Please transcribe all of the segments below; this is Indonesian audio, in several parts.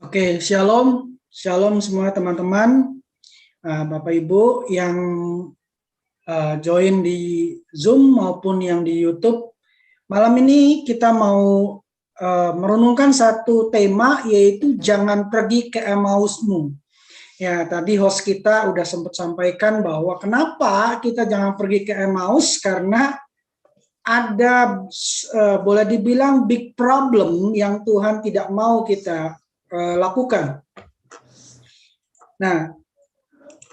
Oke, shalom, shalom semua teman-teman, Bapak Ibu yang join di Zoom maupun yang di YouTube. Malam ini kita mau merenungkan satu tema, yaitu jangan pergi ke Emmausmu. Ya, tadi host kita udah sempat sampaikan bahwa kenapa kita jangan pergi ke Emmaus, karena ada boleh dibilang big problem yang Tuhan tidak mau kita lakukan. Nah,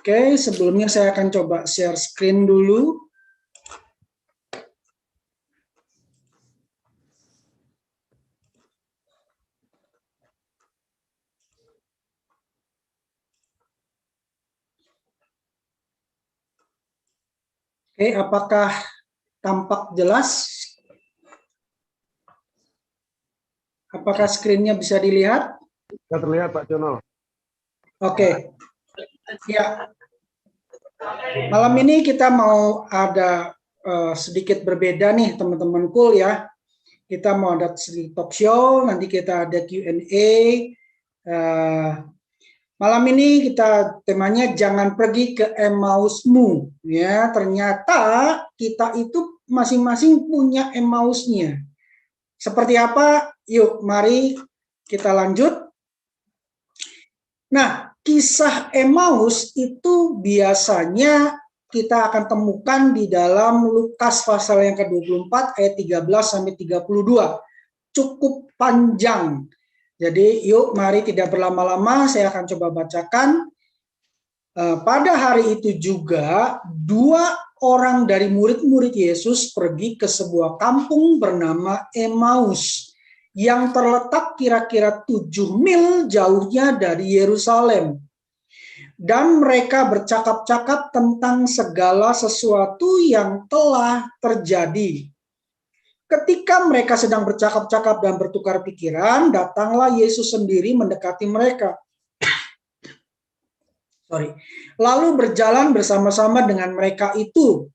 oke, sebelumnya saya akan coba share screen dulu. Oke, apakah tampak jelas? Apakah screen-nya bisa dilihat? Bisa terlihat, Pak Jono. Oke. Ya. Malam ini kita mau ada sedikit berbeda nih, teman-temanku ya. Kita mau ada sedikit talk show, nanti kita ada Q&A. Malam ini kita temanya jangan pergi ke Emmausmu. Ya, ternyata kita itu masing-masing punya Emmausnya. Seperti apa? Yuk, mari kita lanjut. Nah, kisah Emmaus itu biasanya kita akan temukan di dalam Lukas pasal yang ke-24 ayat 13 sampai 32. Cukup panjang. Jadi yuk mari tidak berlama-lama, saya akan coba bacakan. Pada hari itu juga dua orang dari murid-murid Yesus pergi ke sebuah kampung bernama Emmaus yang terletak kira-kira 7 mil jauhnya dari Yerusalem. Dan mereka bercakap-cakap tentang segala sesuatu yang telah terjadi. Ketika mereka sedang bercakap-cakap dan bertukar pikiran, datanglah Yesus sendiri mendekati mereka. Lalu berjalan bersama-sama dengan mereka itu.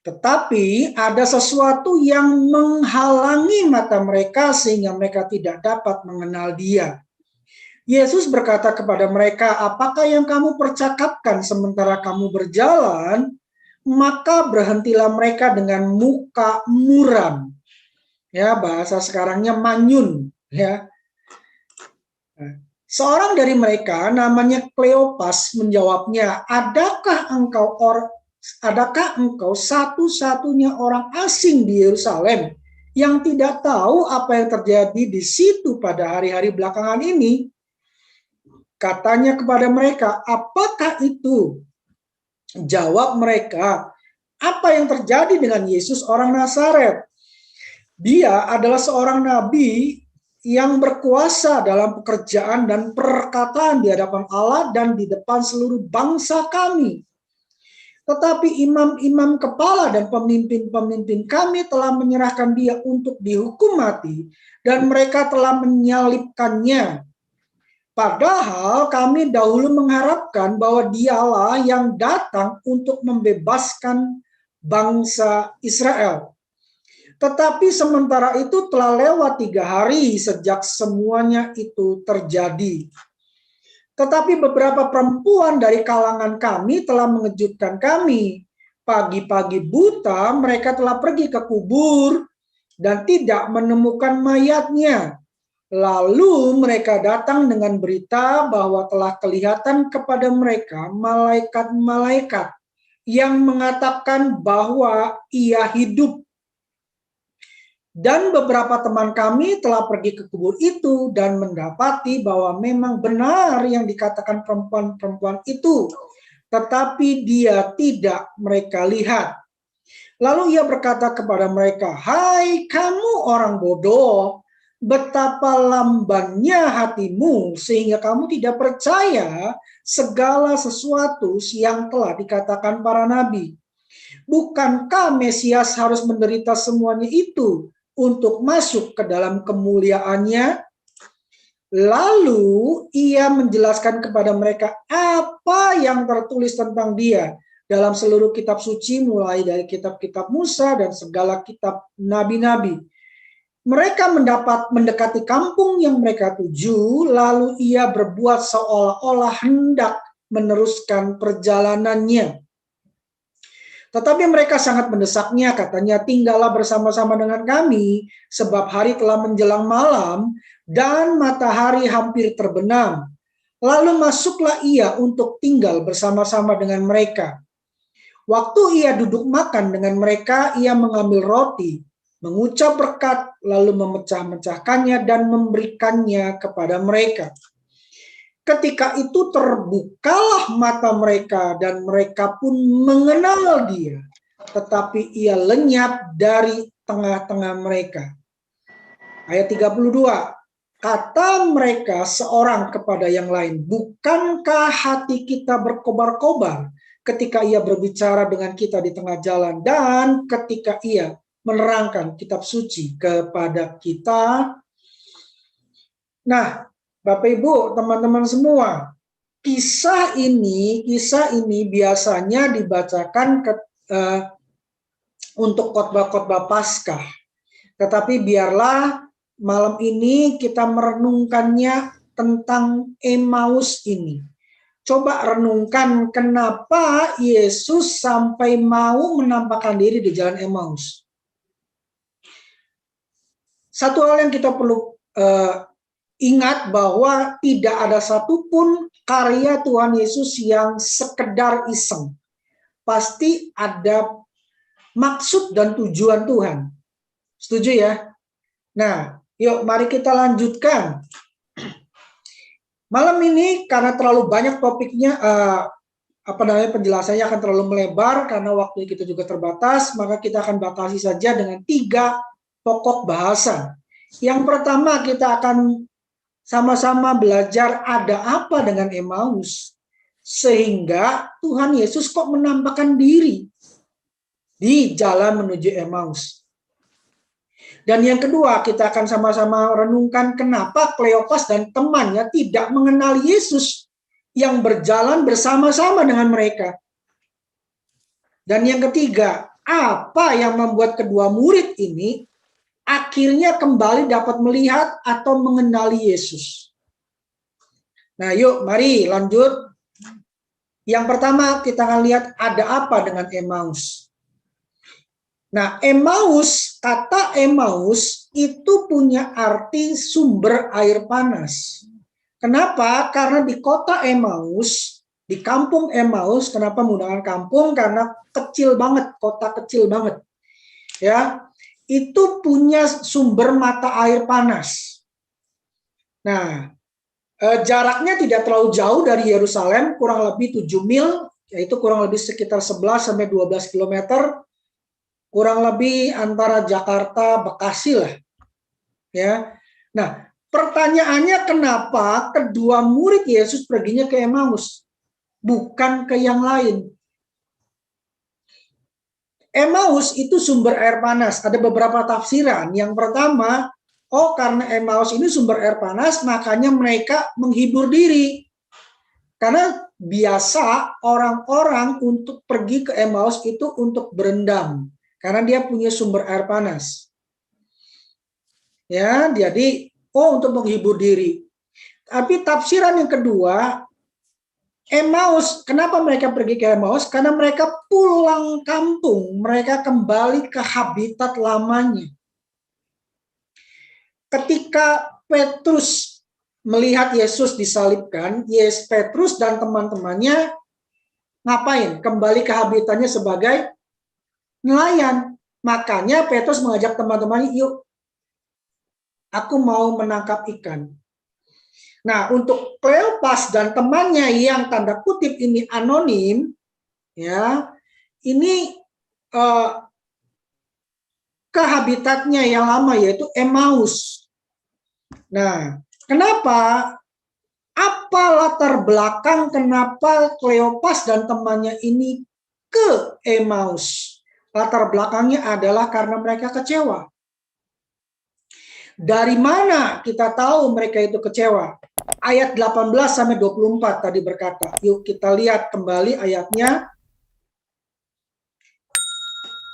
Tetapi ada sesuatu yang menghalangi mata mereka sehingga mereka tidak dapat mengenal Dia. Yesus berkata kepada mereka, "Apakah yang kamu percakapkan sementara kamu berjalan?" Maka berhentilah mereka dengan muka muram. Ya, bahasa sekarangnya manyun, ya. Seorang dari mereka namanya Kleopas menjawabnya, adakah engkau satu-satunya orang asing di Yerusalem yang tidak tahu apa yang terjadi di situ pada hari-hari belakangan ini? Katanya kepada mereka, apakah itu? Jawab mereka, apa yang terjadi dengan Yesus orang Nazaret? Dia adalah seorang nabi yang berkuasa dalam pekerjaan dan perkataan di hadapan Allah dan di depan seluruh bangsa kami. Tetapi imam-imam kepala dan pemimpin-pemimpin kami telah menyerahkan dia untuk dihukum mati dan mereka telah menyalibkannya. Padahal kami dahulu mengharapkan bahwa dialah yang datang untuk membebaskan bangsa Israel. Tetapi sementara itu telah lewat 3 hari sejak semuanya itu terjadi. Tetapi beberapa perempuan dari kalangan kami telah mengejutkan kami. Pagi-pagi buta mereka telah pergi ke kubur dan tidak menemukan mayatnya. Lalu mereka datang dengan berita bahwa telah kelihatan kepada mereka malaikat-malaikat yang mengatakan bahwa ia hidup. Dan beberapa teman kami telah pergi ke kubur itu dan mendapati bahwa memang benar yang dikatakan perempuan-perempuan itu, tetapi dia tidak mereka lihat. Lalu ia berkata kepada mereka, hai kamu orang bodoh, betapa lambannya hatimu sehingga kamu tidak percaya segala sesuatu yang telah dikatakan para nabi. Bukankah Mesias harus menderita semuanya itu untuk masuk ke dalam kemuliaannya? Lalu ia menjelaskan kepada mereka apa yang tertulis tentang dia dalam seluruh kitab suci, mulai dari kitab-kitab Musa dan segala kitab nabi-nabi. Mereka mendekati kampung yang mereka tuju, lalu ia berbuat seolah-olah hendak meneruskan perjalanannya. Tetapi mereka sangat mendesaknya, katanya, tinggallah bersama-sama dengan kami, sebab hari telah menjelang malam, dan matahari hampir terbenam. Lalu masuklah ia untuk tinggal bersama-sama dengan mereka. Waktu ia duduk makan dengan mereka, ia mengambil roti, mengucap berkat, lalu memecah-mecahkannya dan memberikannya kepada mereka. Ketika itu terbukalah mata mereka dan mereka pun mengenal dia, tetapi ia lenyap dari tengah-tengah mereka. Ayat 32, kata mereka seorang kepada yang lain, bukankah hati kita berkobar-kobar ketika ia berbicara dengan kita di tengah jalan dan ketika ia menerangkan kitab suci kepada kita? Nah, Bapak Ibu, teman-teman semua, kisah ini biasanya dibacakan untuk khotbah-khotbah Paskah. Tetapi biarlah malam ini kita merenungkannya tentang Emmaus ini. Coba renungkan kenapa Yesus sampai mau menampakkan diri di jalan Emmaus. Satu hal yang kita perlu ingat bahwa tidak ada satupun karya Tuhan Yesus yang sekedar iseng. Pasti ada maksud dan tujuan Tuhan. Setuju ya? Nah, yuk mari kita lanjutkan. Malam ini karena terlalu banyak topiknya, penjelasannya akan terlalu melebar karena waktu kita juga terbatas, maka kita akan batasi saja dengan 3 pokok bahasan. Yang pertama kita akan sama-sama belajar ada apa dengan Emmaus, sehingga Tuhan Yesus kok menampakkan diri di jalan menuju Emmaus. Dan yang kedua, kita akan sama-sama renungkan kenapa Kleopas dan temannya tidak mengenal Yesus yang berjalan bersama-sama dengan mereka. Dan yang ketiga, apa yang membuat kedua murid ini akhirnya kembali dapat melihat atau mengenali Yesus. Nah, yuk mari lanjut. Yang pertama kita akan lihat ada apa dengan Emmaus. Nah, kata Emmaus itu punya arti sumber air panas. Kenapa? Karena di kota Emmaus, di kampung Emmaus, kenapa menggunakan kampung? Karena kecil banget, kota kecil banget. Ya, itu punya sumber mata air panas. Nah, jaraknya tidak terlalu jauh dari Yerusalem, kurang lebih 7 mil, yaitu kurang lebih sekitar 11 sampai 12 km, kurang lebih antara Jakarta, Bekasi lah. Ya. Nah, pertanyaannya kenapa kedua murid Yesus perginya ke Emmaus, bukan ke yang lain? Emmaus itu sumber air panas. Ada beberapa tafsiran. Yang pertama, karena Emmaus ini sumber air panas, makanya mereka menghibur diri. Karena biasa orang-orang untuk pergi ke Emmaus itu untuk berendam. Karena dia punya sumber air panas. Ya, jadi untuk menghibur diri. Tapi tafsiran yang kedua, Emmaus, kenapa mereka pergi ke Emmaus? Karena mereka pulang kampung, mereka kembali ke habitat lamanya. Ketika Petrus melihat Yesus disalibkan, Petrus dan teman-temannya ngapain? Kembali ke habitatnya sebagai nelayan. Makanya Petrus mengajak teman-temannya, yuk, aku mau menangkap ikan. Nah, untuk Kleopas dan temannya yang tanda kutip ini anonim, ya, ini ke habitatnya yang lama yaitu Emmaus. Nah, kenapa? Apa latar belakang kenapa Kleopas dan temannya ini ke Emmaus? Latar belakangnya adalah karena mereka kecewa. Dari mana kita tahu mereka itu kecewa? Ayat 18 sampai 24 tadi berkata. Yuk kita lihat kembali ayatnya.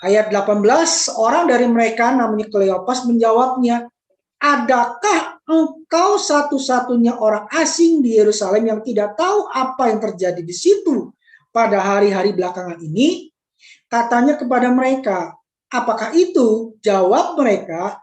Ayat 18, seorang dari mereka namanya Kleopas menjawabnya, adakah engkau satu-satunya orang asing di Yerusalem yang tidak tahu apa yang terjadi di situ pada hari-hari belakangan ini? Katanya kepada mereka, apakah itu? Jawab mereka,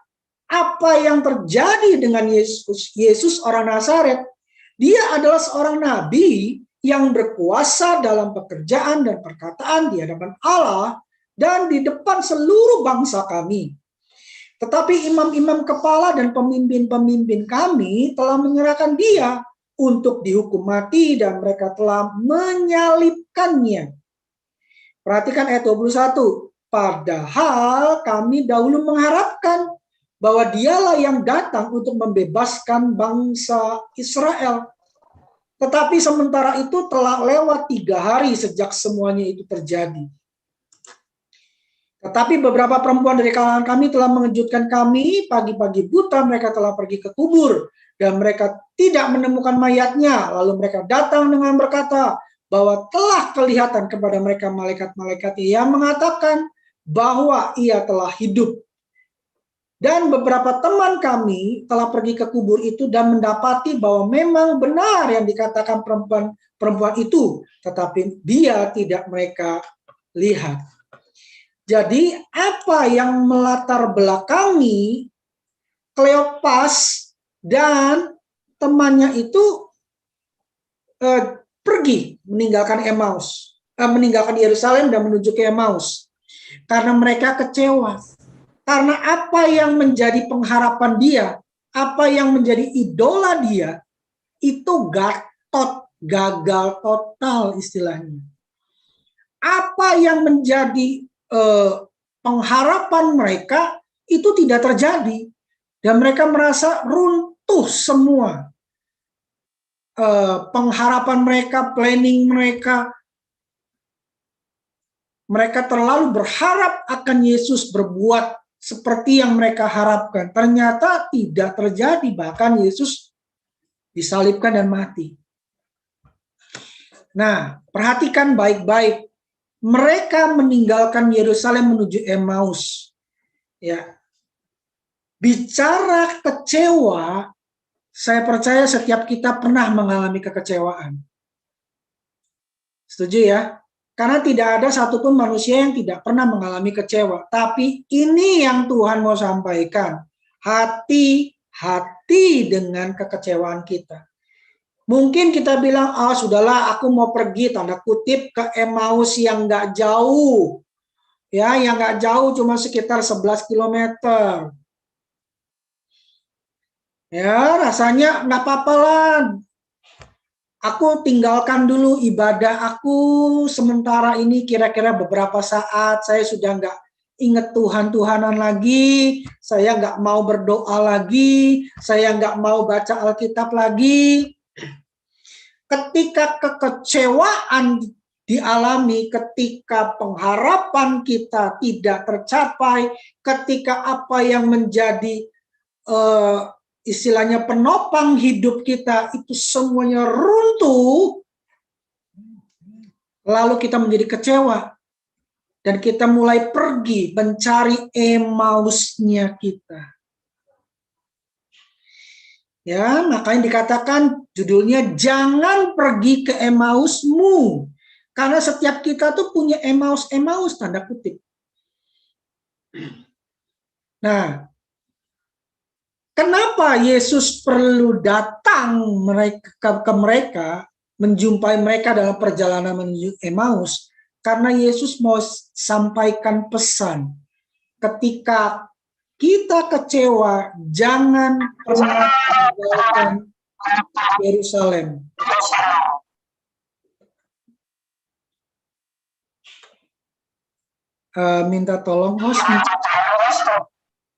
apa yang terjadi dengan Yesus orang Nazaret? Dia adalah seorang nabi yang berkuasa dalam pekerjaan dan perkataan di hadapan Allah dan di depan seluruh bangsa kami. Tetapi imam-imam kepala dan pemimpin-pemimpin kami telah menyerahkan dia untuk dihukum mati dan mereka telah menyalibkannya. Perhatikan ayat 21. Padahal kami dahulu mengharapkan bahwa dialah yang datang untuk membebaskan bangsa Israel. Tetapi sementara itu telah lewat 3 hari sejak semuanya itu terjadi. Tetapi beberapa perempuan dari kalangan kami telah mengejutkan kami. Pagi-pagi buta mereka telah pergi ke kubur dan mereka tidak menemukan mayatnya. Lalu mereka datang dengan berkata bahwa telah kelihatan kepada mereka malaikat-malaikat yang mengatakan bahwa ia telah hidup. Dan beberapa teman kami telah pergi ke kubur itu dan mendapati bahwa memang benar yang dikatakan perempuan itu, tetapi dia tidak mereka lihat. Jadi apa yang melatar belakangi Kleopas dan temannya itu pergi meninggalkan Emmaus, meninggalkan Yerusalem dan menuju ke Emmaus karena mereka kecewa. Karena apa yang menjadi pengharapan dia, apa yang menjadi idola dia, itu gagal total istilahnya. Apa yang menjadi pengharapan mereka itu tidak terjadi. Dan mereka merasa runtuh semua. Pengharapan mereka, planning mereka, mereka terlalu berharap akan Yesus berbuat seperti yang mereka harapkan. Ternyata tidak terjadi, bahkan Yesus disalibkan dan mati. Nah, perhatikan baik-baik. Mereka meninggalkan Yerusalem menuju Emmaus. Ya. Bicara kecewa, saya percaya setiap kita pernah mengalami kekecewaan. Setuju ya? Karena tidak ada satupun manusia yang tidak pernah mengalami kecewa. Tapi ini yang Tuhan mau sampaikan. Hati-hati dengan kekecewaan kita. Mungkin kita bilang, sudahlah aku mau pergi, tanda kutip, ke Emmaus yang nggak jauh. Ya, yang nggak jauh cuma sekitar 11 kilometer. Ya, rasanya nggak apa-apa lah. Aku tinggalkan dulu ibadah aku sementara ini kira-kira beberapa saat. Saya sudah nggak ingat Tuhan-Tuhanan lagi. Saya nggak mau berdoa lagi. Saya nggak mau baca Alkitab lagi. Ketika kekecewaan dialami, ketika pengharapan kita tidak tercapai, ketika apa yang menjadi istilahnya penopang hidup kita itu semuanya runtuh, lalu kita menjadi kecewa dan kita mulai pergi mencari Emmausnya kita. Ya, makanya dikatakan judulnya jangan pergi ke Emmausmu, karena setiap kita tuh punya Emmaus tanda kutip. Nah, kenapa Yesus perlu datang ke mereka, menjumpai mereka dalam perjalanan menuju Emmaus? Karena Yesus mau sampaikan pesan, ketika kita kecewa, jangan pernah tinggalkan Yerusalem. Minta tolong host,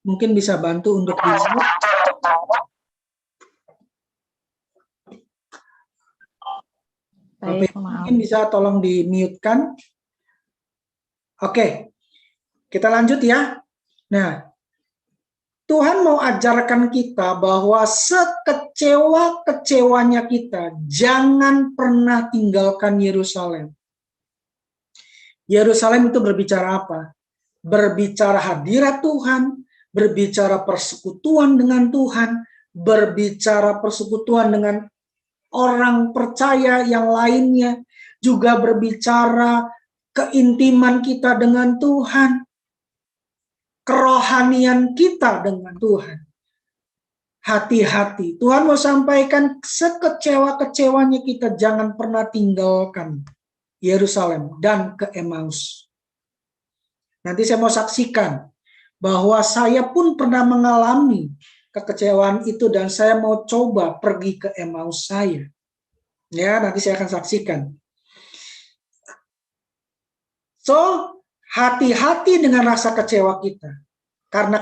mungkin bisa bantu untuk di-mute. Mungkin bisa tolong di-mute-kan. Oke, kita lanjut ya. Nah, Tuhan mau ajarkan kita bahwa sekecewa-kecewanya kita, jangan pernah tinggalkan Yerusalem. Yerusalem itu berbicara apa? berbicara hadirat Tuhan, berbicara persekutuan dengan Tuhan, berbicara persekutuan dengan orang percaya yang lainnya, juga berbicara keintiman kita dengan Tuhan, kerohanian kita dengan Tuhan. Hati-hati, Tuhan mau sampaikan sekecewa-kecewanya kita jangan pernah tinggalkan Yerusalem dan ke Emmaus. Nanti saya mau saksikan bahwa saya pun pernah mengalami kekecewaan itu dan saya mau coba pergi ke Emmaus saya. Ya, nanti saya akan saksikan. So, hati-hati dengan rasa kecewa kita. Karena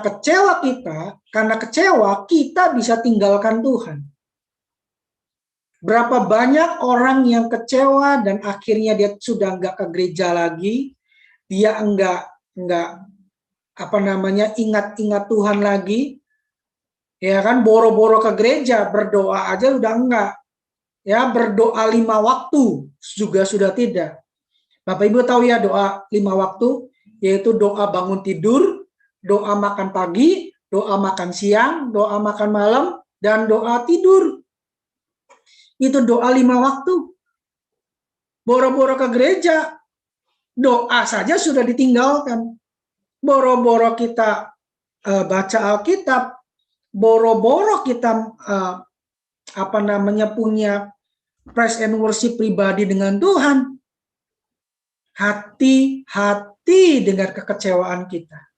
kecewa kita bisa tinggalkan Tuhan. Berapa banyak orang yang kecewa dan akhirnya dia sudah enggak ke gereja lagi, dia enggak ingat-ingat Tuhan lagi, ya kan, boro-boro ke gereja, berdoa aja udah enggak, ya, berdoa 5 waktu juga sudah tidak. Bapak Ibu tahu ya doa 5 waktu, yaitu doa bangun tidur, doa makan pagi, doa makan siang, doa makan malam, dan doa tidur. Itu doa 5 waktu. Boro-boro ke gereja, doa saja sudah ditinggalkan. Boro-boro kita baca Alkitab, boro-boro kita punya praise and worship pribadi dengan Tuhan. Hati-hati dengan kekecewaan kita.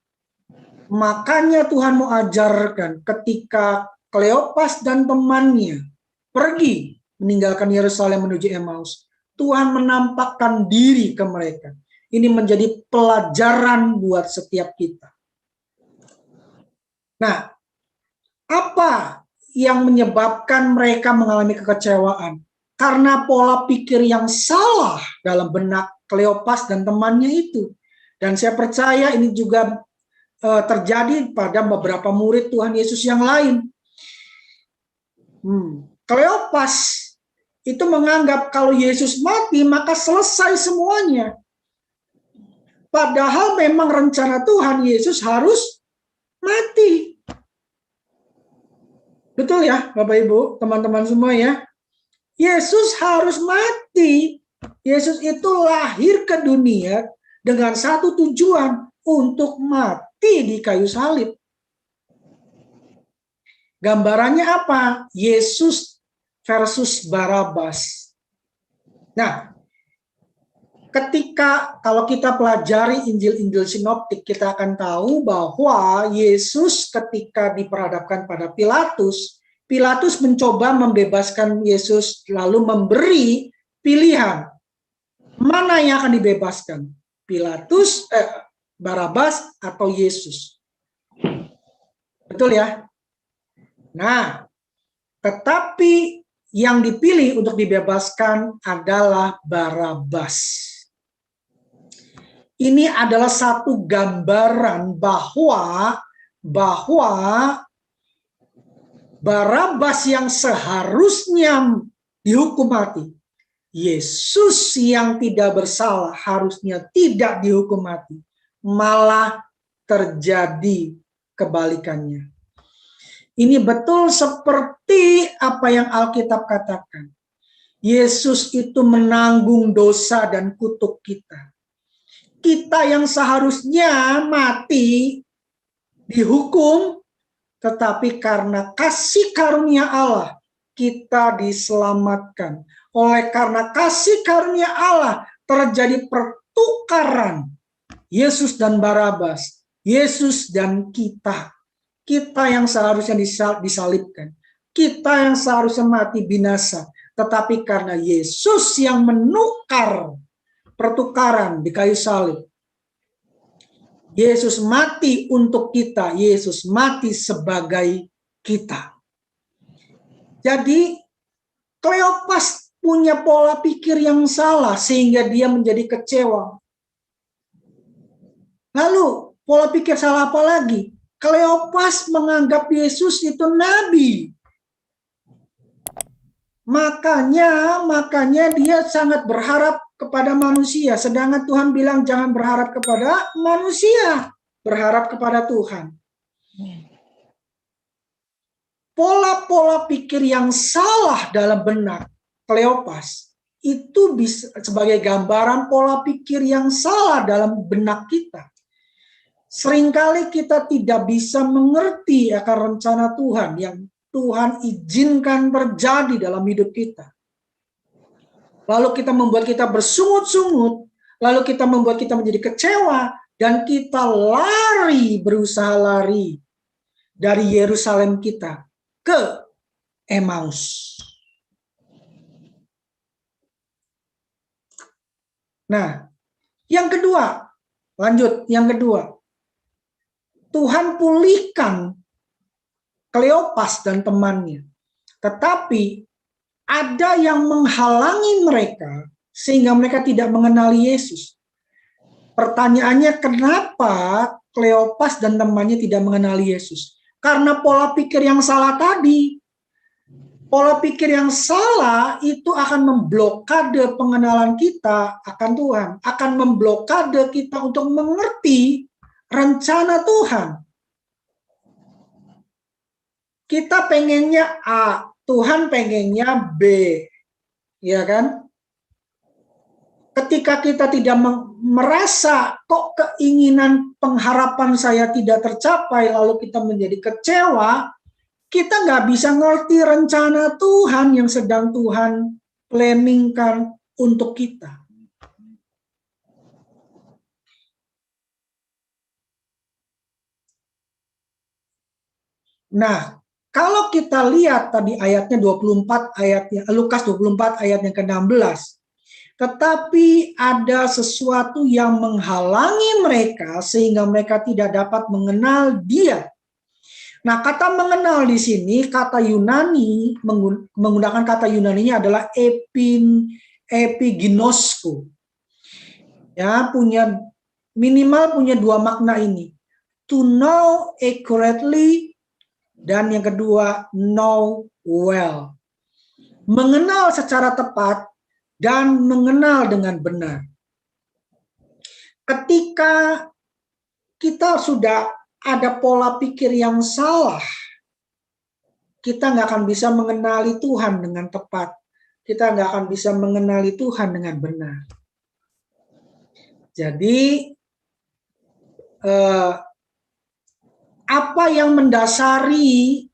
Makanya Tuhan mau ajarkan ketika Kleopas dan temannya pergi meninggalkan Yerusalem menuju Emmaus, Tuhan menampakkan diri ke mereka. Ini menjadi pelajaran buat setiap kita. Nah, apa yang menyebabkan mereka mengalami kekecewaan? Karena pola pikir yang salah dalam benak Kleopas dan temannya itu. Dan saya percaya ini juga terjadi pada beberapa murid Tuhan Yesus yang lain. Kleopas itu menganggap kalau Yesus mati maka selesai semuanya. Padahal memang rencana Tuhan Yesus harus mati. Betul ya Bapak Ibu, teman-teman semua ya. Yesus harus mati. Yesus itu lahir ke dunia dengan satu tujuan, untuk mati di kayu salib. Gambarannya apa? Yesus versus Barabas. Nah, kalau kita pelajari Injil-Injil sinoptik, kita akan tahu bahwa Yesus ketika diperhadapkan pada Pilatus, Pilatus mencoba membebaskan Yesus, lalu memberi pilihan. Mana yang akan dibebaskan? Barabas atau Yesus? Betul ya? Nah, tetapi yang dipilih untuk dibebaskan adalah Barabas. Ini adalah satu gambaran bahwa Barabas yang seharusnya dihukum mati, Yesus yang tidak bersalah harusnya tidak dihukum mati. Malah terjadi kebalikannya. Ini betul seperti apa yang Alkitab katakan. Yesus itu menanggung dosa dan kutuk kita. Kita yang seharusnya mati, dihukum, tetapi karena kasih karunia Allah, kita diselamatkan. Oleh karena kasih karunia Allah, terjadi pertukaran Yesus dan Barabas, Yesus dan kita. Kita yang seharusnya disalibkan, kita yang seharusnya mati binasa, tetapi karena Yesus yang menukar pertukaran di kayu salib, Yesus mati untuk kita, Yesus mati sebagai kita. Jadi Kleopas punya pola pikir yang salah sehingga dia menjadi kecewa. Lalu pola pikir salah apa lagi? Kleopas menganggap Yesus itu nabi. Makanya dia sangat berharap kepada manusia, sedangkan Tuhan bilang jangan berharap kepada manusia, berharap kepada Tuhan. Pola-pola pikir yang salah dalam benak Kleopas itu bisa sebagai gambaran pola pikir yang salah dalam benak kita. Seringkali kita tidak bisa mengerti akan rencana Tuhan yang Tuhan izinkan terjadi dalam hidup kita. Lalu kita membuat kita bersungut-sungut, lalu kita membuat kita menjadi kecewa, dan kita berusaha lari dari Yerusalem kita ke Emmaus. Nah, yang kedua, lanjut, yang kedua. Tuhan pulihkan Kleopas dan temannya. Tetapi ada yang menghalangi mereka sehingga mereka tidak mengenali Yesus. Pertanyaannya, kenapa Kleopas dan temannya tidak mengenali Yesus? Karena pola pikir yang salah tadi. Pola pikir yang salah itu akan memblokade pengenalan kita akan Tuhan, akan memblokade kita untuk mengerti rencana Tuhan. Kita pengennya A, Tuhan pengennya B, ya kan? Ketika kita tidak merasa kok keinginan pengharapan saya tidak tercapai, lalu kita menjadi kecewa, kita nggak bisa ngerti rencana Tuhan yang sedang Tuhan planningkan untuk kita. Nah, kalau kita lihat tadi ayatnya 24, ayatnya Lukas 24 ayat yang ke-16. Tetapi ada sesuatu yang menghalangi mereka sehingga mereka tidak dapat mengenal Dia. Nah, kata mengenal di sini, kata Yunani, menggunakan kata Yunaninya adalah epiginosko. Ya, minimal punya dua makna ini. To know accurately, dan yang kedua, know well. Mengenal secara tepat dan mengenal dengan benar. Ketika kita sudah ada pola pikir yang salah, kita nggak akan bisa mengenali Tuhan dengan tepat. Kita nggak akan bisa mengenali Tuhan dengan benar. Jadi, apa yang mendasari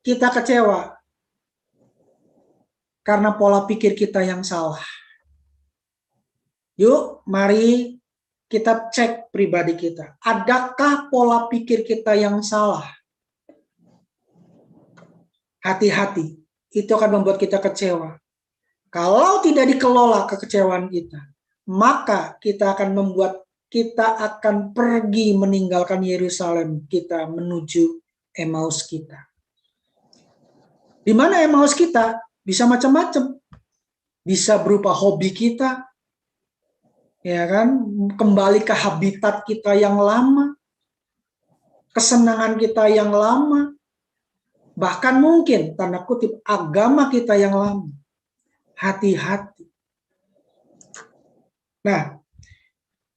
kita kecewa? Karena pola pikir kita yang salah. Yuk, mari kita cek pribadi kita. Adakah pola pikir kita yang salah? Hati-hati, itu akan membuat kita kecewa. Kalau tidak dikelola kekecewaan kita, maka kita akan pergi meninggalkan Yerusalem kita menuju Emmaus kita. Di mana Emmaus kita? Bisa macam-macam. Bisa berupa hobi kita, ya kan? Kembali ke habitat kita yang lama, kesenangan kita yang lama, bahkan mungkin tanda kutip agama kita yang lama. Hati-hati. Nah,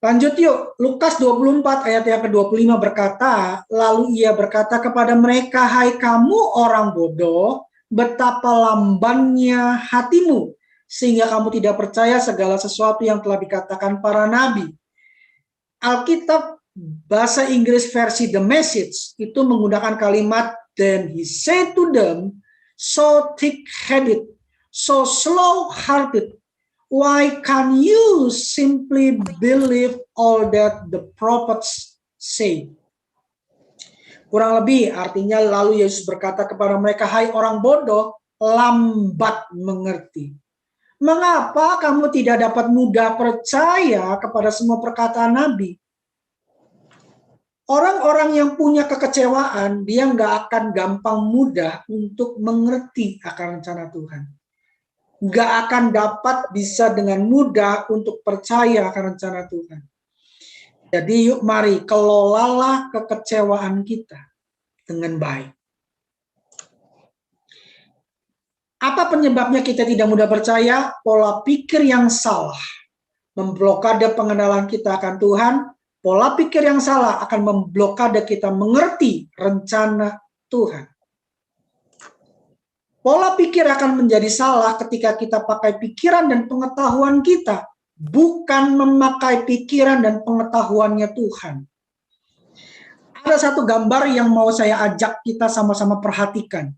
lanjut yuk. Lukas 24 ayat yang ke-25 berkata, lalu ia berkata kepada mereka, hai kamu orang bodoh, betapa lambannya hatimu, sehingga kamu tidak percaya segala sesuatu yang telah dikatakan para nabi. Alkitab bahasa Inggris versi The Message itu menggunakan kalimat, then he said to them, so thick-headed, so slow-hearted, why can't you simply believe all that the prophets say? Kurang lebih artinya lalu Yesus berkata kepada mereka, hai orang bodoh, lambat mengerti. Mengapa kamu tidak dapat mudah percaya kepada semua perkataan Nabi? Orang-orang yang punya kekecewaan, dia nggak akan gampang mudah untuk mengerti akan rencana Tuhan. Nggak akan dapat bisa dengan mudah untuk percaya akan rencana Tuhan. Jadi yuk mari kelolalah kekecewaan kita dengan baik. Apa penyebabnya kita tidak mudah percaya? Pola pikir yang salah memblokade pengenalan kita akan Tuhan. Pola pikir yang salah akan memblokade kita mengerti rencana Tuhan. Pola pikir akan menjadi salah ketika kita pakai pikiran dan pengetahuan kita, bukan memakai pikiran dan pengetahuannya Tuhan. Ada satu gambar yang mau saya ajak kita sama-sama perhatikan.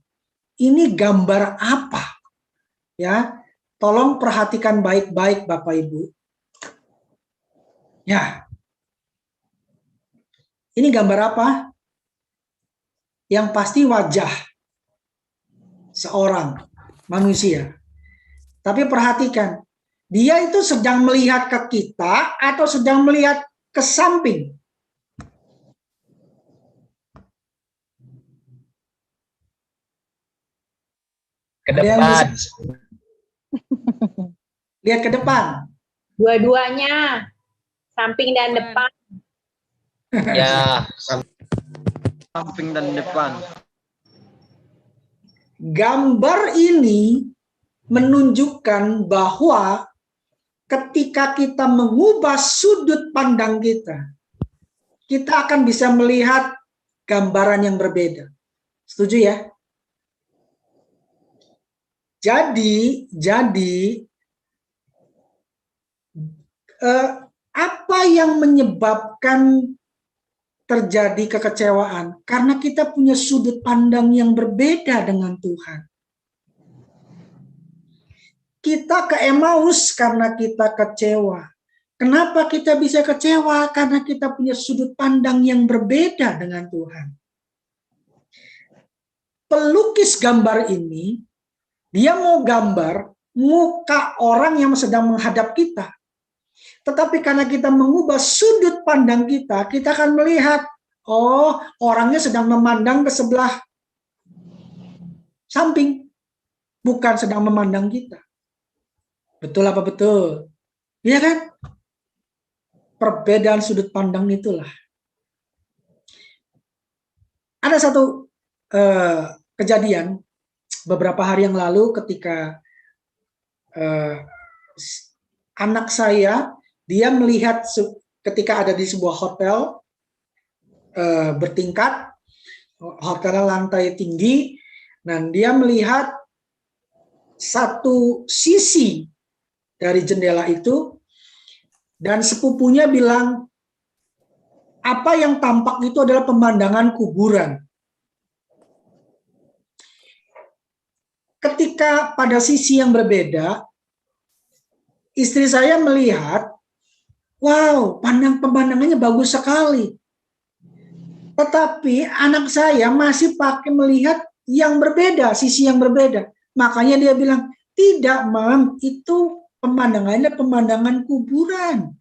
Ini gambar apa? Ya, tolong perhatikan baik-baik Bapak Ibu. Ya. Ini gambar apa? Yang pasti wajah seorang manusia. Tapi perhatikan, dia itu sedang melihat ke kita atau sedang melihat ke samping? Ke depan. Lihat ke depan. Dua-duanya, samping dan depan. Ya, samping dan depan. Gambar ini menunjukkan bahwa ketika kita mengubah sudut pandang kita, kita akan bisa melihat gambaran yang berbeda. Setuju ya? Jadi apa yang menyebabkan terjadi kekecewaan? Karena kita punya sudut pandang yang berbeda dengan Tuhan. Kita ke Emmaus karena kita kecewa. Kenapa kita bisa kecewa? Karena kita punya sudut pandang yang berbeda dengan Tuhan. Pelukis gambar ini, dia mau gambar muka orang yang sedang menghadap kita. Tetapi karena kita mengubah sudut pandang kita, kita akan melihat, oh, orangnya sedang memandang ke sebelah samping, bukan sedang memandang kita. Betul apa betul? Iya kan? Perbedaan sudut pandang itulah. Ada satu kejadian beberapa hari yang lalu ketika anak saya, dia melihat ketika ada di sebuah hotel bertingkat, hotel lantai tinggi, dan dia melihat satu sisi dari jendela itu, dan sepupunya bilang, apa yang tampak itu adalah pemandangan kuburan. Ketika pada sisi yang berbeda, istri saya melihat, wow, pemandangannya bagus sekali. Tetapi anak saya masih pakai melihat yang berbeda, sisi yang berbeda. Makanya dia bilang, tidak, Mam, itu pemandangannya pemandangan kuburan.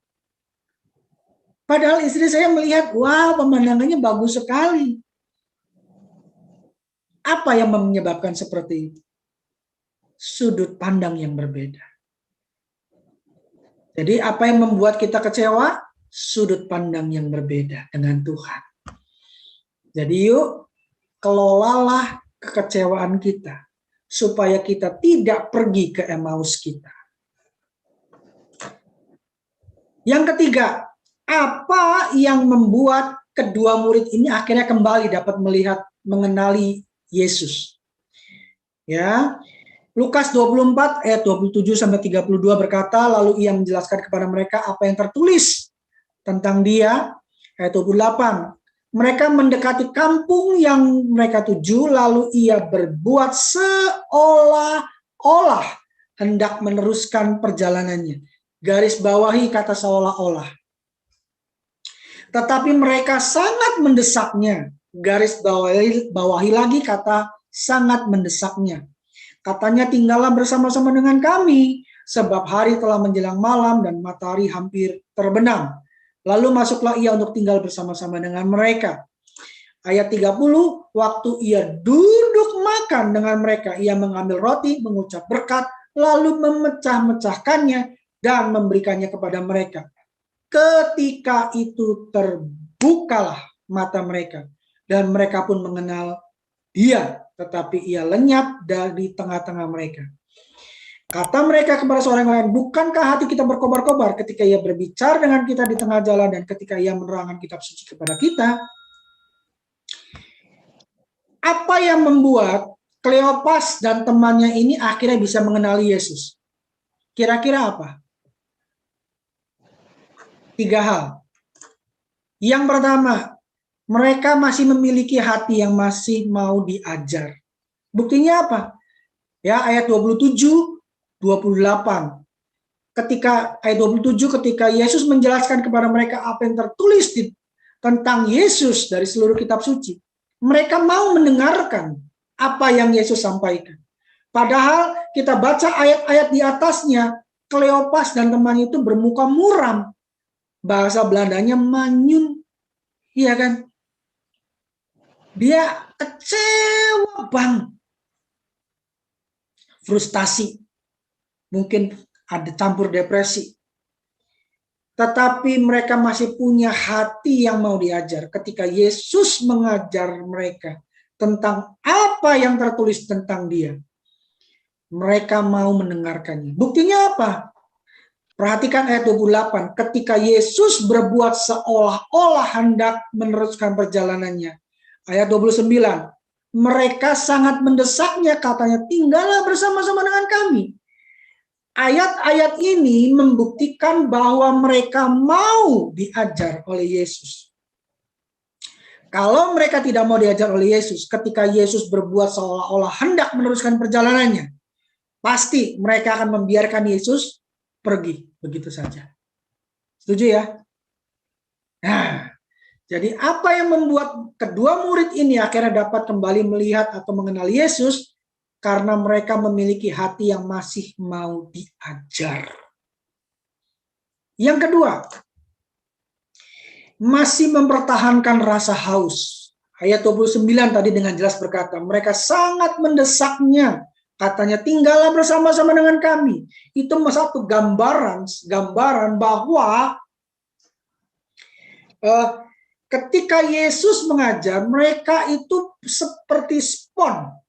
Padahal istri saya melihat, wow, pemandangannya bagus sekali. Apa yang menyebabkan seperti itu? Sudut pandang yang berbeda. Jadi apa yang membuat kita kecewa? Sudut pandang yang berbeda dengan Tuhan. Jadi yuk, kelolalah kekecewaan kita, supaya kita tidak pergi ke Emmaus kita. Yang ketiga, apa yang membuat kedua murid ini akhirnya kembali dapat melihat, mengenali Yesus? Ya, Lukas 24 ayat 27-32 berkata, lalu ia menjelaskan kepada mereka apa yang tertulis tentang dia. Ayat 28, mereka mendekati kampung yang mereka tuju, lalu ia berbuat seolah-olah hendak meneruskan perjalanannya. Garis bawahi kata seolah-olah. Tetapi mereka sangat mendesaknya. Garis bawahi lagi kata sangat mendesaknya. Katanya, tinggallah bersama-sama dengan kami, sebab hari telah menjelang malam dan matahari hampir terbenam. Lalu masuklah ia untuk tinggal bersama-sama dengan mereka. Ayat 30, waktu ia duduk makan dengan mereka, ia mengambil roti, mengucap berkat, lalu memecah-mecahkannya dan memberikannya kepada mereka. Ketika itu terbukalah mata mereka, dan mereka pun mengenal dia tetapi ia lenyap dari tengah-tengah mereka. Kata mereka kepada seorang lain, bukankah hati kita berkobar-kobar ketika ia berbicara dengan kita di tengah jalan dan ketika ia menerangkan kitab suci kepada kita? Apa yang membuat Kleopas dan temannya ini akhirnya bisa mengenali Yesus? Kira-kira apa? 3 hal. Yang pertama, mereka masih memiliki hati yang masih mau diajar. Buktinya apa? Ya, ayat 27, 28. Ketika ayat 27, ketika Yesus menjelaskan kepada mereka apa yang tertulis tentang Yesus dari seluruh kitab suci, mereka mau mendengarkan apa yang Yesus sampaikan. Padahal kita baca ayat-ayat di atasnya, Kleopas dan teman itu bermuka muram. Bahasa Belandanya manyun. Iya kan? Dia kecewa banget. Frustasi. Mungkin ada campur depresi. Tetapi mereka masih punya hati yang mau diajar. Ketika Yesus mengajar mereka tentang apa yang tertulis tentang dia, mereka mau mendengarkannya. Buktinya apa? Perhatikan ayat 28. Ketika Yesus berbuat seolah-olah hendak meneruskan perjalanannya. Ayat 29. Mereka sangat mendesaknya, katanya, tinggallah bersama-sama dengan kami. Ayat-ayat ini membuktikan bahwa mereka mau diajar oleh Yesus. Kalau mereka tidak mau diajar oleh Yesus, ketika Yesus berbuat seolah-olah hendak meneruskan perjalanannya, pasti mereka akan membiarkan Yesus pergi begitu saja. Setuju ya? Nah, jadi apa yang membuat kedua murid ini akhirnya dapat kembali melihat atau mengenal Yesus? Karena mereka memiliki hati yang masih mau diajar. Yang kedua, masih mempertahankan rasa haus. Ayat 29 tadi dengan jelas berkata, mereka sangat mendesaknya. Katanya, tinggallah bersama-sama dengan kami. Itu satu gambaran bahwa ketika Yesus mengajar, mereka itu seperti spon.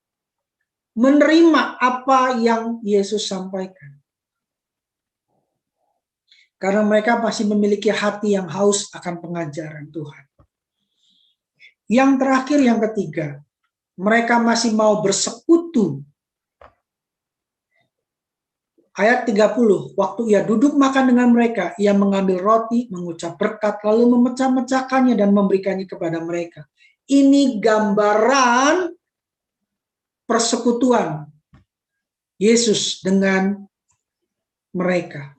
Menerima apa yang Yesus sampaikan. Karena mereka masih memiliki hati yang haus akan pengajaran Tuhan. Yang terakhir, yang ketiga, mereka masih mau bersekutu. Ayat 30, waktu ia duduk makan dengan mereka, ia mengambil roti, mengucap berkat, lalu memecah-mecahkannya dan memberikannya kepada mereka. Ini gambaran persekutuan Yesus dengan mereka.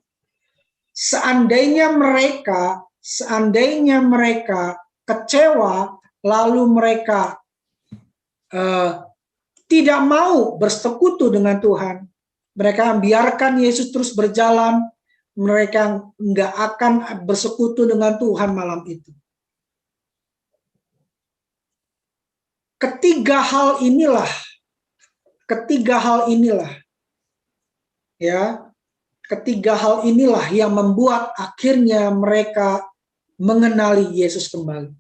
Seandainya mereka kecewa, lalu mereka tidak mau bersekutu dengan Tuhan, mereka biarkan Yesus terus berjalan, mereka nggak akan bersekutu dengan Tuhan malam itu. Ketiga hal inilah yang membuat akhirnya mereka mengenali Yesus kembali.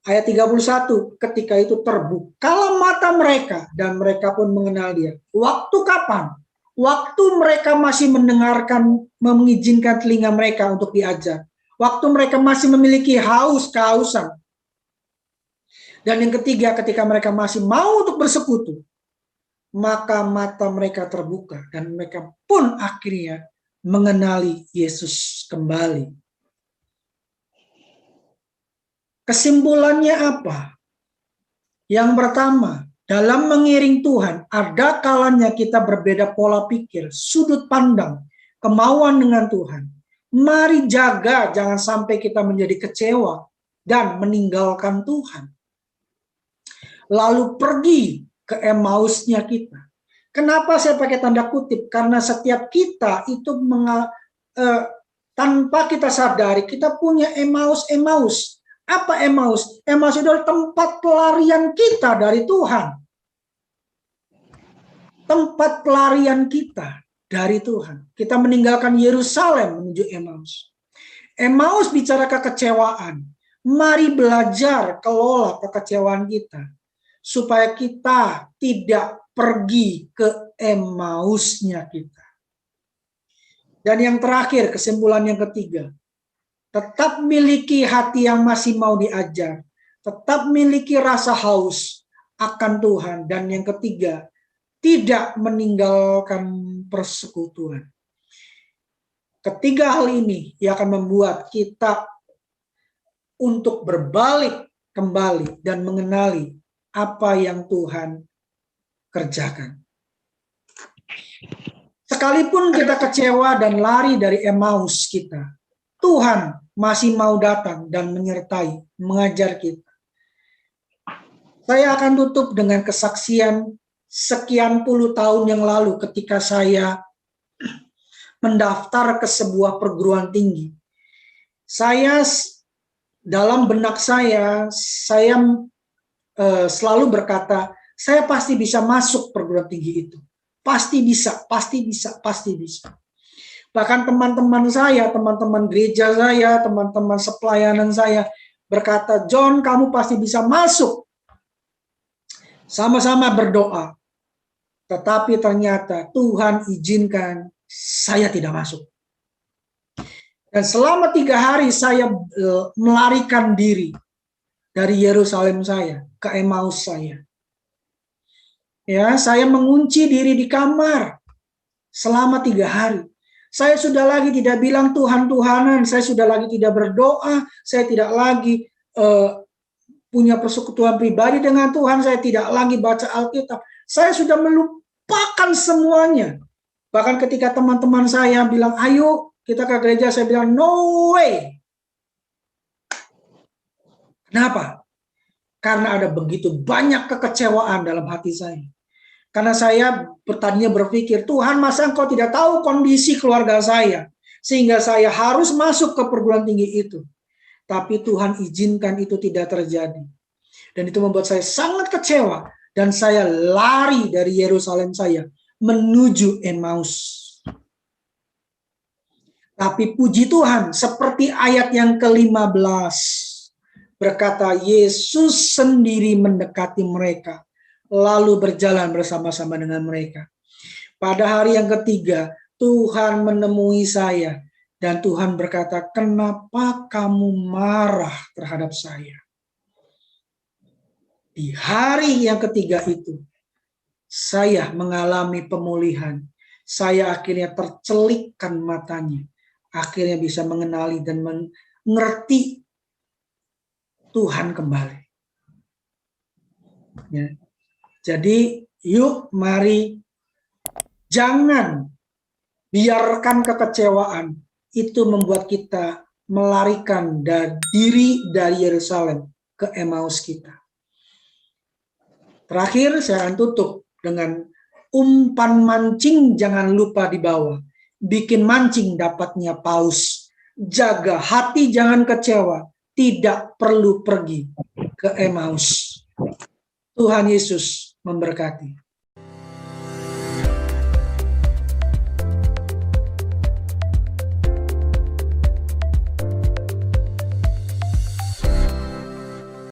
Ayat 31, ketika itu terbukalah mata mereka dan mereka pun mengenal dia. Waktu kapan? Waktu mereka masih mendengarkan, mengizinkan telinga mereka untuk diajar. Waktu mereka masih memiliki kehausan. Dan yang ketiga, ketika mereka masih mau untuk bersekutu, maka mata mereka terbuka dan mereka pun akhirnya mengenali Yesus kembali. Kesimpulannya apa? Yang pertama, dalam mengiring Tuhan, ada kalanya kita berbeda pola pikir, sudut pandang, kemauan dengan Tuhan. Mari jaga, jangan sampai kita menjadi kecewa dan meninggalkan Tuhan. Lalu pergi ke Emmausnya kita. Kenapa saya pakai tanda kutip? Karena setiap kita itu tanpa kita sadari, kita punya Emmaus. Apa Emmaus? Emmaus itu adalah tempat pelarian kita dari Tuhan. Tempat pelarian kita dari Tuhan. Kita meninggalkan Yerusalem menuju Emmaus. Emmaus bicara kekecewaan. Mari belajar kelola kekecewaan kita. supaya kita tidak pergi ke Emmausnya kita. Dan yang terakhir, kesimpulan yang ketiga, tetap miliki hati yang masih mau diajar, tetap miliki rasa haus akan Tuhan, dan yang ketiga, tidak meninggalkan persekutuan. Ketiga hal ini yang akan membuat kita untuk berbalik kembali dan mengenali apa yang Tuhan kerjakan. Sekalipun kita kecewa dan lari dari Emmaus kita, Tuhan masih mau datang dan menyertai, mengajar kita. Saya akan tutup dengan kesaksian sekian puluh tahun yang lalu ketika saya mendaftar ke sebuah perguruan tinggi. Saya dalam benak saya selalu berkata, saya pasti bisa masuk perguruan tinggi itu. Pasti bisa, pasti bisa, pasti bisa. Bahkan teman-teman saya, teman-teman gereja saya, teman-teman sepelayanan saya berkata, John, kamu pasti bisa masuk. Sama-sama berdoa. Tetapi ternyata Tuhan izinkan saya tidak masuk. Dan selama 3 hari saya melarikan diri dari Yerusalem saya ke Emmaus saya. Ya, saya mengunci diri di kamar selama 3 hari. Saya sudah lagi tidak bilang Tuhan-Tuhanan, saya sudah lagi tidak berdoa, saya tidak lagi punya persekutuan pribadi dengan Tuhan, saya tidak lagi baca Alkitab. Saya sudah melupakan semuanya. Bahkan ketika teman-teman saya bilang, ayo kita ke gereja, saya bilang, no way. Kenapa? Karena ada begitu banyak kekecewaan dalam hati saya. Karena saya tadinya berpikir, Tuhan masa Engkau tidak tahu kondisi keluarga saya, sehingga saya harus masuk ke perguruan tinggi itu. Tapi Tuhan izinkan itu tidak terjadi. Dan itu membuat saya sangat kecewa. Dan saya lari dari Yerusalem saya menuju Emmaus. Tapi puji Tuhan, seperti ayat yang ke-15 berkata, Yesus sendiri mendekati mereka, lalu berjalan bersama-sama dengan mereka. Pada hari yang ketiga, Tuhan menemui saya, dan Tuhan berkata, kenapa kamu marah terhadap saya? Di hari yang ketiga itu, saya mengalami pemulihan. Saya akhirnya tercelikkan matanya. Akhirnya bisa mengenali dan mengerti Tuhan kembali. Ya. Jadi yuk mari jangan biarkan kekecewaan itu membuat kita melarikan diri dari Yerusalem ke Emmaus kita. Terakhir saya akan tutup dengan umpan mancing jangan lupa dibawa. Bikin mancing dapatnya paus. Jaga hati jangan kecewa. Tidak perlu pergi ke Emmaus. Tuhan Yesus memberkati.